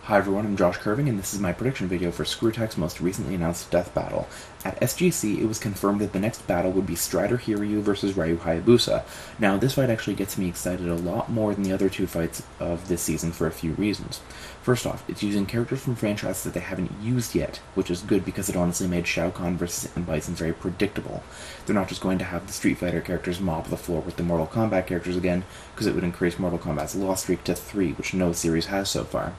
Hi everyone, I'm Josh Curving, and this is my prediction video for Screwtack's most recently announced death battle. At SGC, it was confirmed that the next battle would be Strider Hiryu versus Ryu Hayabusa. Now, this fight actually gets me excited a lot more than the other two fights of this season for a few reasons. First off, it's using characters from franchises that they haven't used yet, which is good because it honestly made Shao Kahn versus M. Bison very predictable. They're not just going to have the Street Fighter characters mop the floor with the Mortal Kombat characters again, because it would increase Mortal Kombat's loss streak to 3, which no series has so far.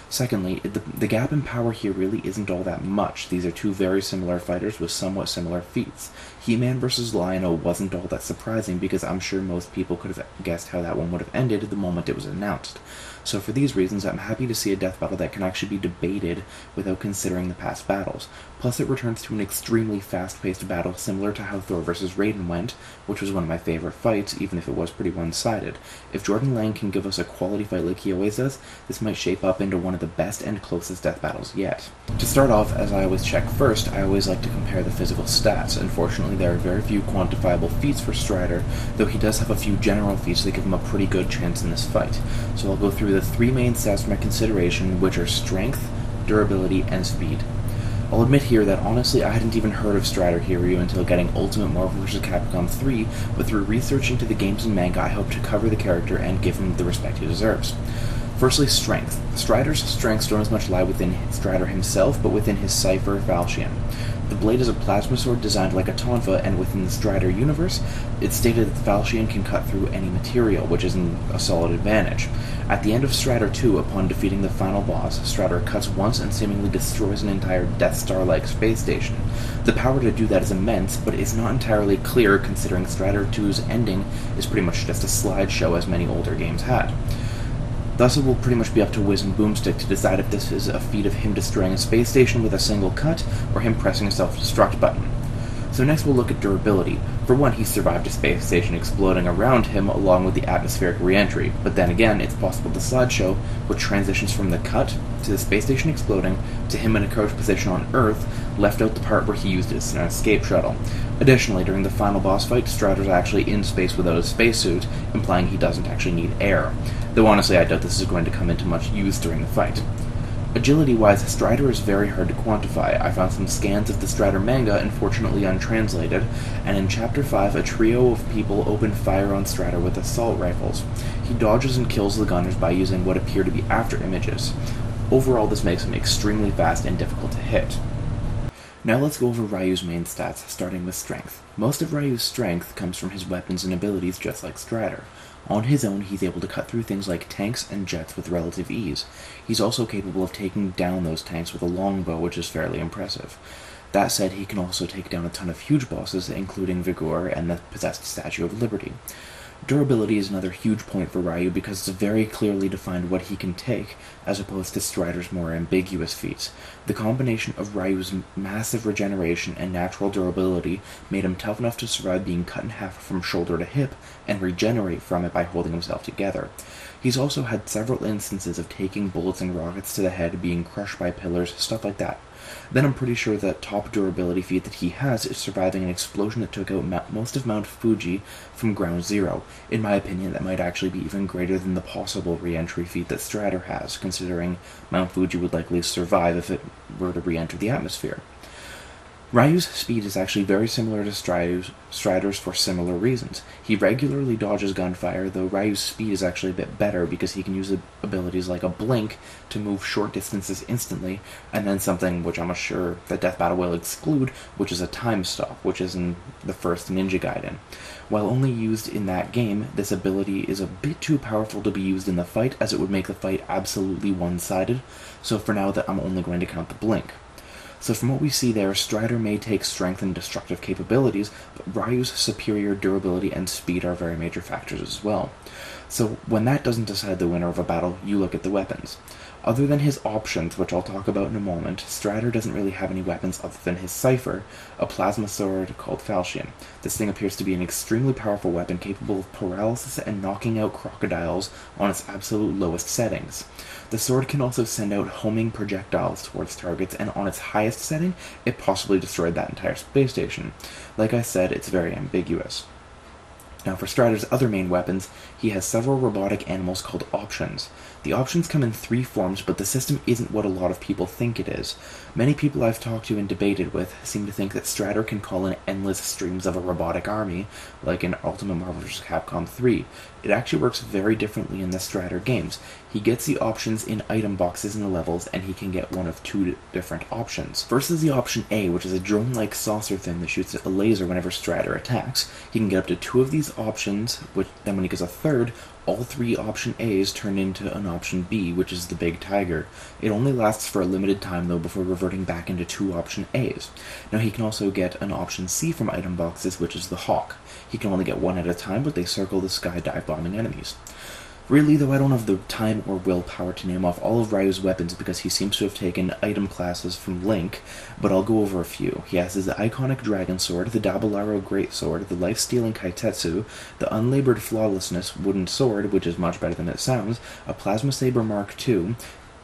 Secondly, the gap in power here really isn't all that much. These are two very similar fighters with somewhat similar feats. He-Man vs. Lion-O wasn't all that surprising because I'm sure most people could have guessed how that one would have ended the moment it was announced. So for these reasons, I'm happy to see a death battle that can actually be debated without considering the past battles. Plus, it returns to an extremely fast-paced battle similar to how Thor vs. Raiden went, which was one of my favorite fights, even if it was pretty one-sided. If Jordan Lang can give us a quality fight like he always does, this might shape up into one of the best and closest death battles yet. To start off, as I always check first, I always like to compare the physical stats. Unfortunately, there are very few quantifiable feats for Strider, though he does have a few general feats that give him a pretty good chance in this fight. So I'll go through the three main stats for my consideration, which are strength, durability, and speed. I'll admit here that honestly I hadn't even heard of Strider Hiryu until getting Ultimate Marvel vs. Capcom 3, but through research into the games and manga I hope to cover the character and give him the respect he deserves. Firstly, strength. Strider's strengths don't as much lie within Strider himself, but within his cipher, Falchion. The blade is a plasma sword designed like a tonfa, and within the Strider universe, it's stated that the Falchion can cut through any material, which is a solid advantage. At the end of Strider 2, upon defeating the final boss, Strider cuts once and seemingly destroys an entire Death Star-like space station. The power to do that is immense, but is not entirely clear considering Strider 2's ending is pretty much just a slideshow as many older games had. Thus, it will pretty much be up to Wiz and Boomstick to decide if this is a feat of him destroying a space station with a single cut, or him pressing a self-destruct button. So next we'll look at durability. For one, he survived a space station exploding around him along with the atmospheric re-entry, but then again, it's possible the slideshow, which transitions from the cut to the space station exploding to him in a crouched position on Earth, left out the part where he used it as an escape shuttle. Additionally, during the final boss fight, Strider's actually in space without a spacesuit, implying he doesn't actually need air. Though honestly, I doubt this is going to come into much use during the fight. Agility-wise, Strider is very hard to quantify. I found some scans of the Strider manga, unfortunately untranslated, and in Chapter 5, a trio of people open fire on Strider with assault rifles. He dodges and kills the gunners by using what appear to be after images. Overall, this makes him extremely fast and difficult to hit. Now let's go over Ryu's main stats, starting with strength. Most of Ryu's strength comes from his weapons and abilities, just like Strider. On his own, he's able to cut through things like tanks and jets with relative ease. He's also capable of taking down those tanks with a longbow, which is fairly impressive. That said, he can also take down a ton of huge bosses, including Vigor and the possessed Statue of Liberty. Durability is another huge point for Ryu because it's very clearly defined what he can take, as opposed to Strider's more ambiguous feats. The combination of Ryu's massive regeneration and natural durability made him tough enough to survive being cut in half from shoulder to hip, and regenerate from it by holding himself together. He's also had several instances of taking bullets and rockets to the head, being crushed by pillars, stuff like that. Then I'm pretty sure the top durability feat that he has is surviving an explosion that took out most of Mount Fuji from ground zero. In my opinion, that might actually be even greater than the possible re-entry feat that Strider has, considering Mount Fuji would likely survive if it were to re-enter the atmosphere. Ryu's speed is actually very similar to Strider's for similar reasons. He regularly dodges gunfire, though Ryu's speed is actually a bit better because he can use abilities like a blink to move short distances instantly, and then something which I'm sure that Death Battle will exclude, which is a time stop, which is in the first Ninja Gaiden. While only used in that game, this ability is a bit too powerful to be used in the fight, as it would make the fight absolutely one-sided, so for now I'm only going to count the blink. So from what we see there, Strider may take strength and destructive capabilities, but Ryu's superior durability and speed are very major factors as well. So when that doesn't decide the winner of a battle, you look at the weapons. Other than his options, which I'll talk about in a moment, Strider doesn't really have any weapons other than his cipher, a plasma sword called Falchion. This thing appears to be an extremely powerful weapon capable of paralysis and knocking out crocodiles on its absolute lowest settings. The sword can also send out homing projectiles towards targets, and on its highest setting, it possibly destroyed that entire space station. Like I said, it's very ambiguous. Now for Strider's other main weapons, he has several robotic animals called options. The options come in 3 forms, but the system isn't what a lot of people think it is. Many people I've talked to and debated with seem to think that Strider can call in endless streams of a robotic army, like in Ultimate Marvel vs. Capcom 3. It actually works very differently in the Strider games. He gets the options in item boxes in the levels, and he can get one of 2 different options. First is the option A, which is a drone-like saucer thing that shoots a laser whenever Strider attacks. He can get up to 2 of these options, which then when he gets a third, all 3 option A's turn into an option B, which is the big tiger. It only lasts for a limited time though before reverting back into 2 option A's. Now he can also get an option C from item boxes, which is the hawk. He can only get 1 at a time, but they circle the sky dive bombing enemies. Really, though, I don't have the time or willpower to name off all of Ryu's weapons because he seems to have taken item classes from Link, but I'll go over a few. He has his iconic Dragon Sword, the Dabalaro Great Sword, the Life-Stealing Kaitetsu, the Unlabored Flawlessness Wooden Sword, which is much better than it sounds, a Plasma Saber Mark II,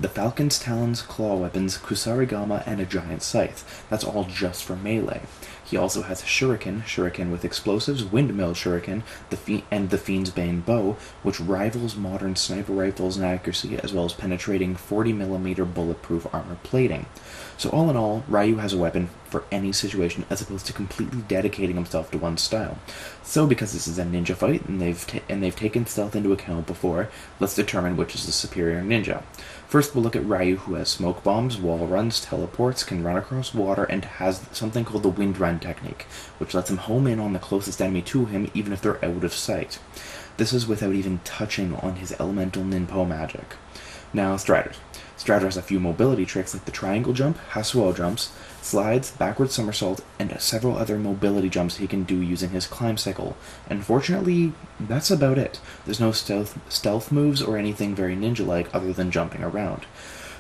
the Falcon's Talons claw weapons, Kusarigama, and a giant scythe. That's all just for melee. He also has a shuriken with explosives, windmill shuriken, and the Fiend's Bane bow, which rivals modern sniper rifles in accuracy, as well as penetrating 40mm bulletproof armor plating. So all in all, Ryu has a weapon for any situation, as opposed to completely dedicating himself to one style. So because this is a ninja fight, and they've taken stealth into account before, let's determine which is the superior ninja. First, we'll look at Ryu, who has smoke bombs, wall runs, teleports, can run across water, and has something called the wind run technique, which lets him home in on the closest enemy to him, even if they're out of sight. This is without even touching on his elemental ninpo magic. Now, Striders. Strider has a few mobility tricks like the triangle jump, Hasuo jumps, slides, backward somersault, and several other mobility jumps he can do using his climb cycle. Unfortunately, that's about it. There's no stealth moves or anything very ninja-like other than jumping around.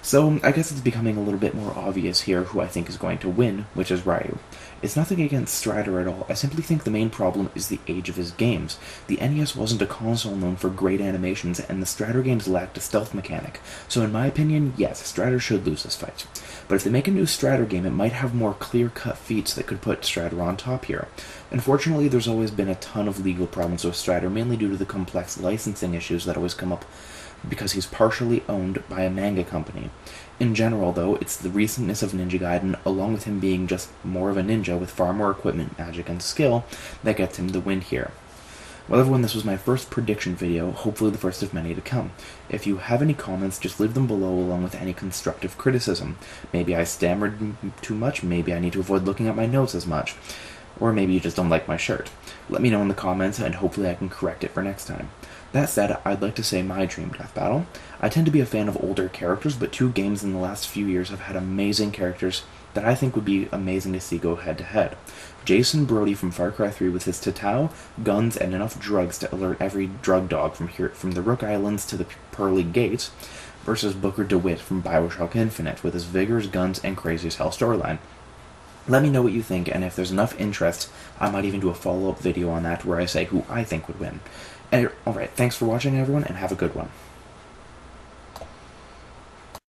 So, I guess it's becoming a little bit more obvious here who I think is going to win, which is Ryu. It's nothing against Strider at all, I simply think the main problem is the age of his games. The NES wasn't a console known for great animations, and the Strider games lacked a stealth mechanic. So in my opinion, yes, Strider should lose this fight. But if they make a new Strider game, it might have more clear-cut feats that could put Strider on top here. Unfortunately, there's always been a ton of legal problems with Strider, mainly due to the complex licensing issues that always come up because he's partially owned by a manga company. In general, though, it's the recentness of Ninja Gaiden, along with him being just more of a ninja with far more equipment, magic, and skill, that gets him the win here. Well, everyone, this was my first prediction video, hopefully the first of many to come. If you have any comments, just leave them below along with any constructive criticism. Maybe I stammered too much, maybe I need to avoid looking at my notes as much, or maybe you just don't like my shirt. Let me know in the comments, and hopefully I can correct it for next time. That said, I'd like to say my dream death battle. I tend to be a fan of older characters, but 2 games in the last few years have had amazing characters that I think would be amazing to see go head-to-head. Jason Brody from Far Cry 3 with his Tatao, guns, and enough drugs to alert every drug dog from the Rook Islands to the Pearly Gates, versus Booker DeWitt from Bioshock Infinite with his vigors, guns, and crazy as hell storyline. Let me know what you think, and if there's enough interest, I might even do a follow-up video on that where I say who I think would win. Alright, thanks for watching everyone, and have a good one.